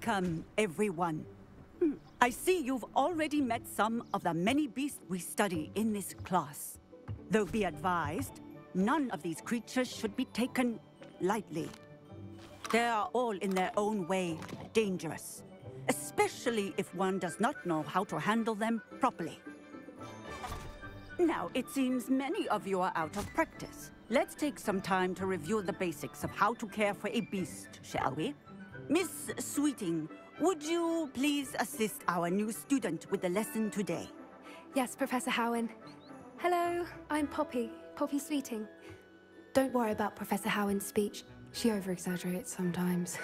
Welcome, everyone. I see you've already met some of the many beasts we study in this class. Though be advised, none of these creatures should be taken lightly. They are all in their own way dangerous, especially if one does not know how to handle them properly. Now, it seems many of you are out of practice. Let's take some time to review the basics of how to care for a beast, shall we? Miss Sweeting, would you please assist our new student with the lesson today? Yes, Professor Howen. Hello, I'm Poppy Sweeting. Don't worry about Professor Howen's speech. She over-exaggerates sometimes.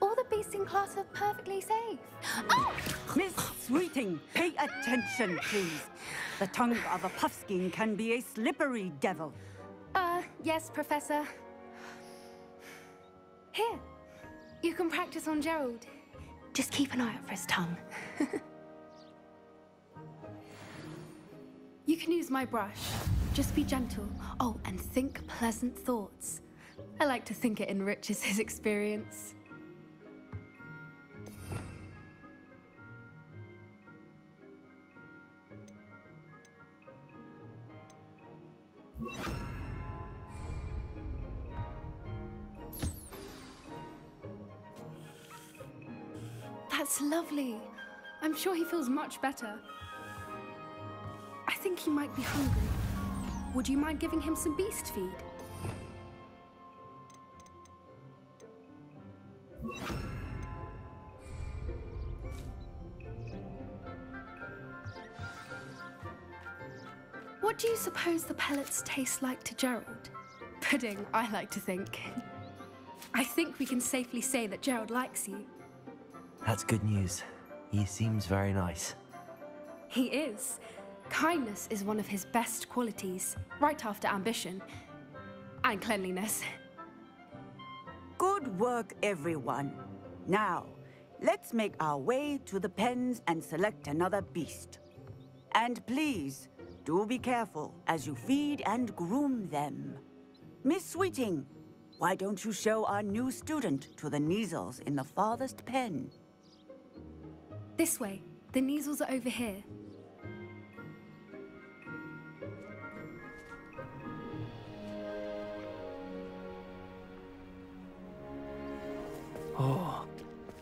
All the beasts in class are perfectly safe. Oh! Miss Sweeting, pay attention, please. The tongue of a puffskein can be a slippery devil. Yes, Professor. Here, you can practice on Gerald. Just keep an eye out for his tongue. You can use my brush. Just be gentle. Oh, and think pleasant thoughts. I like to think it enriches his experience. That's lovely. I'm sure he feels much better. I think he might be hungry. Would you mind giving him some beast feed? What do you suppose the pellets taste like to Gerald? Pudding, I like to think. I think we can safely say that Gerald likes you. That's good news. He seems very nice. He is. Kindness is one of his best qualities, right after ambition. And cleanliness. Good work, everyone. Now, let's make our way to the pens and select another beast. And please, do be careful as you feed and groom them. Miss Sweeting, why don't you show our new student to the Neasels in the farthest pen? This way. The Neasels are over here. Oh,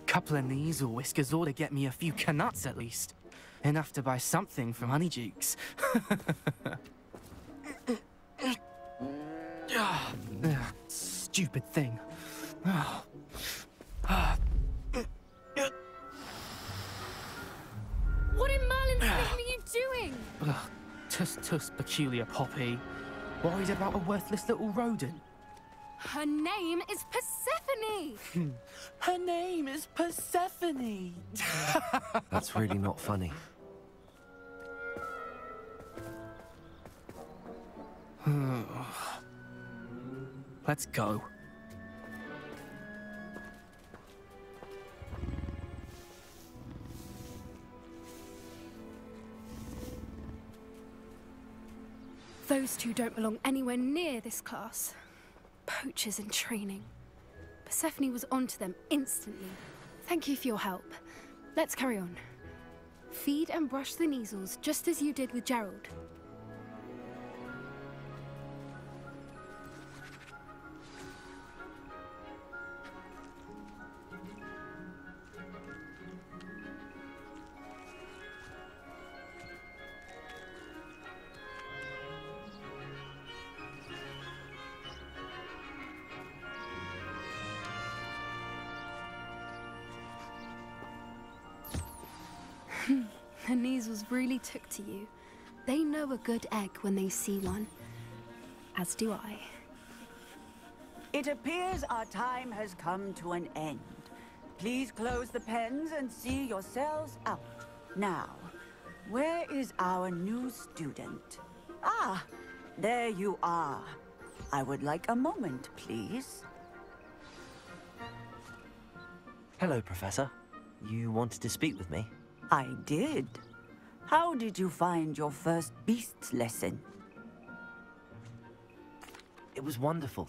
couple of Neasel whiskers ought to get me a few canuts at least. Enough to buy something from Honeydukes. Stupid thing. What in Merlin's name are you doing? Tuss, peculiar Poppy. Worried about a worthless little rodent? Her name is Persephone! Her name is Persephone! That's really not funny. Let's go. Those two don't belong anywhere near this class. Poachers in training. Persephone was onto them instantly. Thank you for your help. Let's carry on. Feed and brush the Neasels just as you did with Gerald. The Neasels really took to you. They know a good egg when they see one. As do I. It appears our time has come to an end. Please close the pens and see yourselves out. Now, where is our new student? Ah, there you are. I would like a moment, please. Hello, Professor. You wanted to speak with me? I did. How did you find your first beasts lesson? It was wonderful.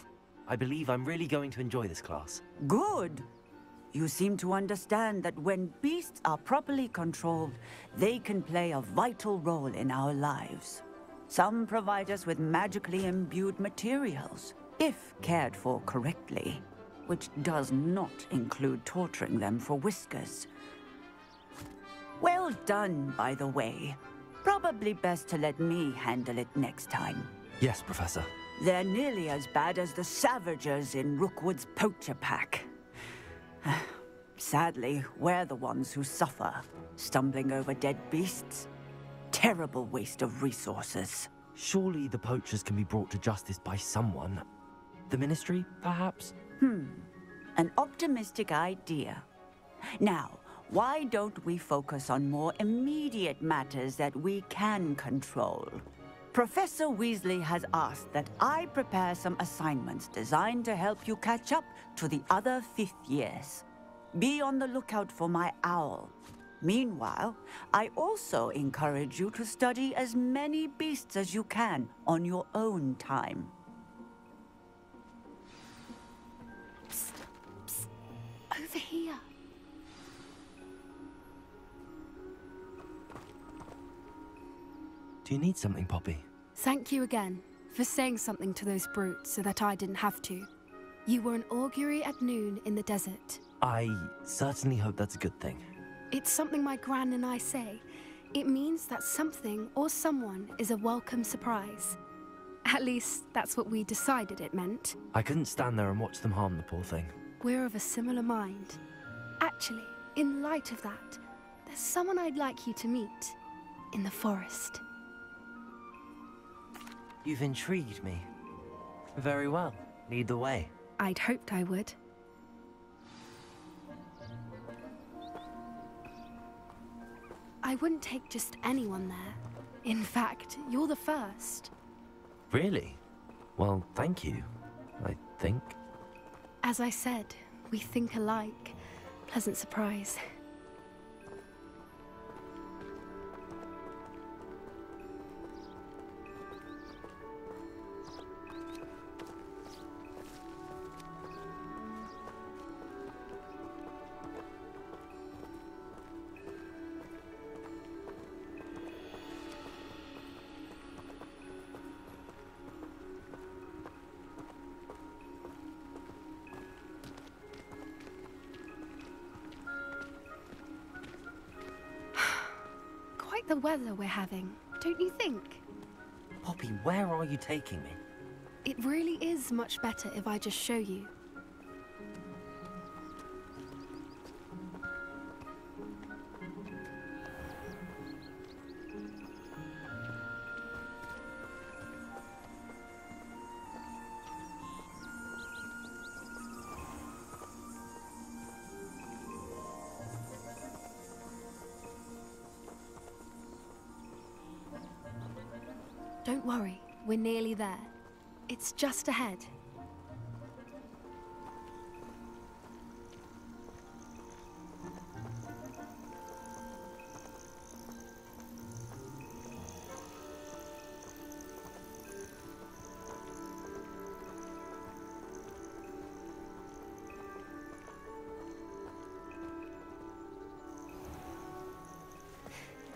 I believe I'm really going to enjoy this class. Good. You seem to understand that when beasts are properly controlled, they can play a vital role in our lives. Some provide us with magically imbued materials, if cared for correctly, which does not include torturing them for whiskers. Well done, by the way. Probably best to let me handle it next time. Yes, Professor. They're nearly as bad as the Savagers in Rookwood's poacher pack. Sadly, we're the ones who suffer, stumbling over dead beasts. Terrible waste of resources. Surely the poachers can be brought to justice by someone. The Ministry, perhaps? An optimistic idea. Now, why don't we focus on more immediate matters that we can control? Professor Weasley has asked that I prepare some assignments designed to help you catch up to the other 5th years. Be on the lookout for my owl. Meanwhile, I also encourage you to study as many beasts as you can on your own time. Psst, psst. Over here. Do you need something, Poppy? Thank you again for saying something to those brutes so that I didn't have to. You were an augury at noon in the desert. I certainly hope that's a good thing. It's something my gran and I say. It means that something or someone is a welcome surprise. At least, that's what we decided it meant. I couldn't stand there and watch them harm the poor thing. We're of a similar mind. Actually, in light of that, there's someone I'd like you to meet. In the forest. You've intrigued me. Very well. Lead the way. I'd hoped I would. I wouldn't take just anyone there. In fact, you're the first. Really? Well, thank you, I think. As I said, we think alike. Pleasant surprise. Quite the weather we're having, don't you think? Poppy, where are you taking me? It really is much better if I just show you. Don't worry, we're nearly there. It's just ahead.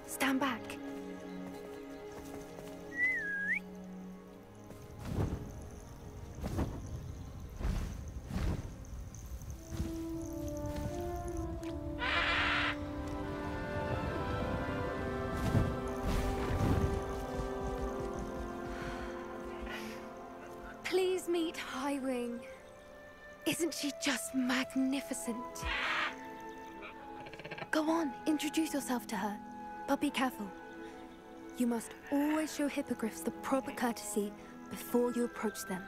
Stand back. Please meet Highwing. Isn't she just magnificent? Go on, introduce yourself to her. But be careful. You must always show hippogriffs the proper courtesy before you approach them.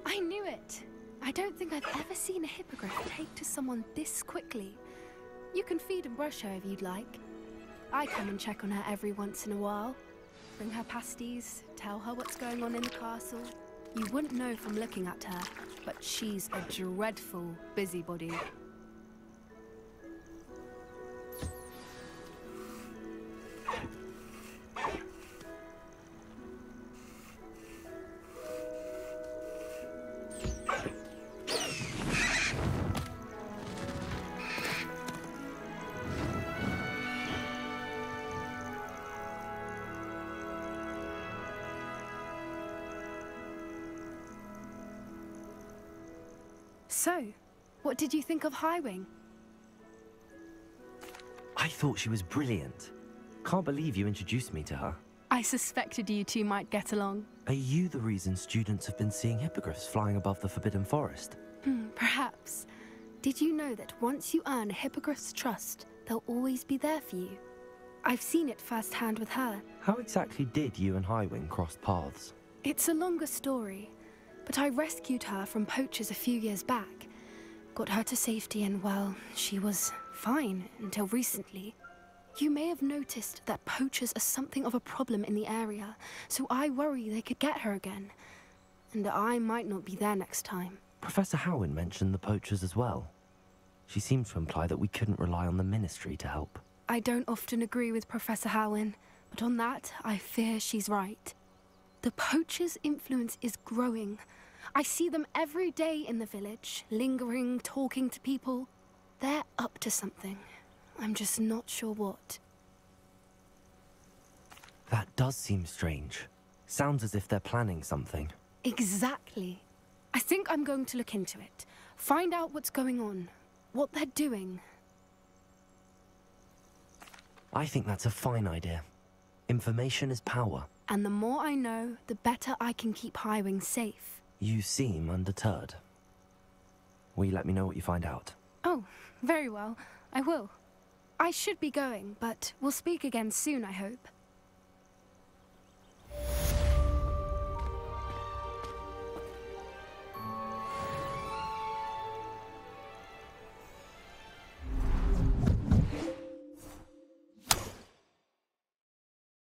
I knew it! I don't think I've ever seen a hippogriff take to someone this quickly. You can feed and brush her if you'd like. I come and check on her every once in a while. Bring her pasties, tell her what's going on in the castle. You wouldn't know from looking at her, but she's a dreadful busybody. So, what did you think of Highwing? I thought she was brilliant. Can't believe you introduced me to her. I suspected you two might get along. Are you the reason students have been seeing hippogriffs flying above the Forbidden Forest? Perhaps. Did you know that once you earn a hippogriff's trust, they'll always be there for you? I've seen it firsthand with her. How exactly did you and Highwing cross paths? It's a longer story, but I rescued her from poachers a few years back. Got her to safety and, well, she was fine until recently. You may have noticed that poachers are something of a problem in the area, so I worry they could get her again. And I might not be there next time. Professor Howin mentioned the poachers as well. She seemed to imply that we couldn't rely on the Ministry to help. I don't often agree with Professor Howin, but on that, I fear she's right. The poachers' influence is growing. I see them every day in the village, lingering, talking to people. They're up to something. I'm just not sure what. That does seem strange. Sounds as if they're planning something. Exactly. I think I'm going to look into it. Find out what's going on, what they're doing. I think that's a fine idea. Information is power. And the more I know, the better I can keep Highwing safe. You seem undeterred. Will you let me know what you find out? Oh, very well. I will. I should be going, but we'll speak again soon, I hope.